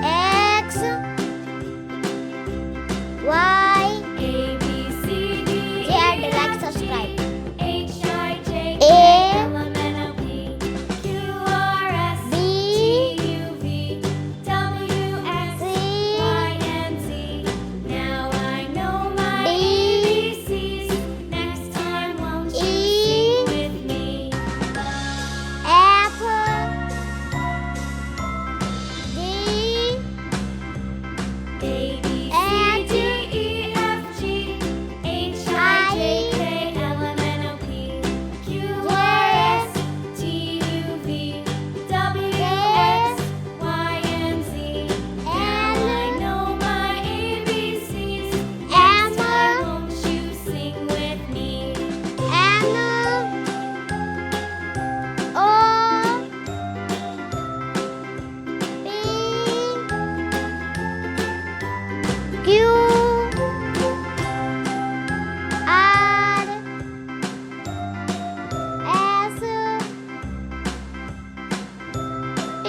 X Y A B C D Z. Like, subscribe. H I J K A L M N O P Q R S B T U V W X C Y and Z. Now I know my D ABCs. Next time won't you E sing with me? F G A B C D E F G H I J K L M N O P Q R S T U V W X Y and Z. Now I know my ABCs. Next time won't you sing with me? N O P Q R S T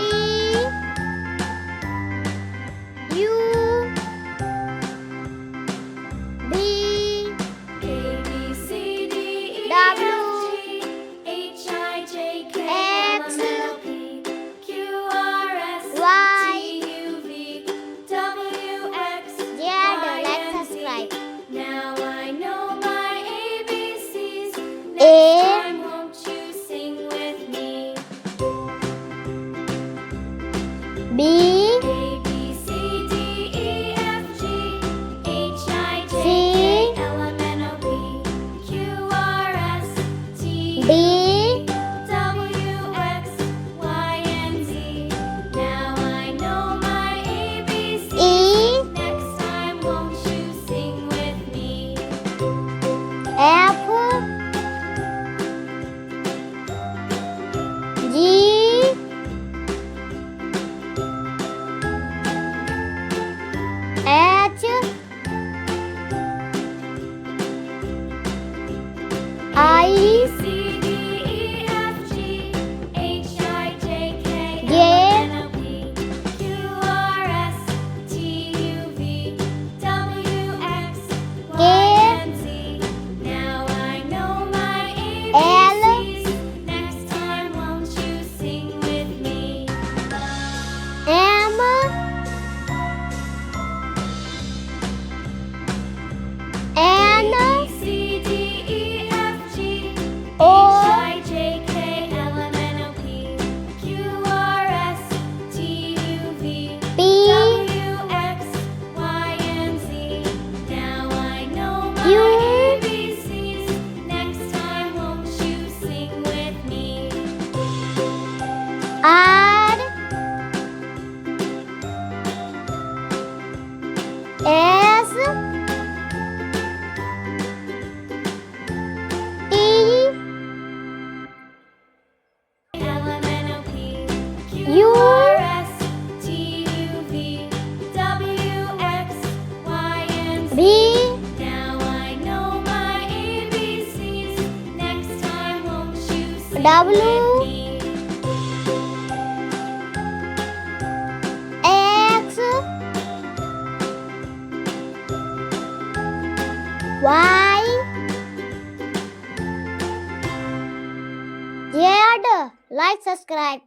U V A B C D E W F G H I J K L M N O P Q R S Y T U V W X Z. Y Like, and Z. subscribe. Now I know my ABCs. A Next time won't you sing with me? B A B C D E F G H I J C K L M N O P Q R S T U D W X Y and Z. Now I know my ABCs. E Next time won't you sing with me? F G H I C D E F G H I J K J L M N O P Q R S T U V W X Y and Z. Now I know my ABCs. Next time won't you sing with me? M N A B C D E F G H O I J K L M N O P Q R S T U V P W X Y and Z. Now I know my U ABCs. Next time won't you sing with me? R S T L M N O P Q U R S T U V W X Y and Z. V Now I know my ABCs. Next time won't you sing W with me? X Y Z. Like, subscribe.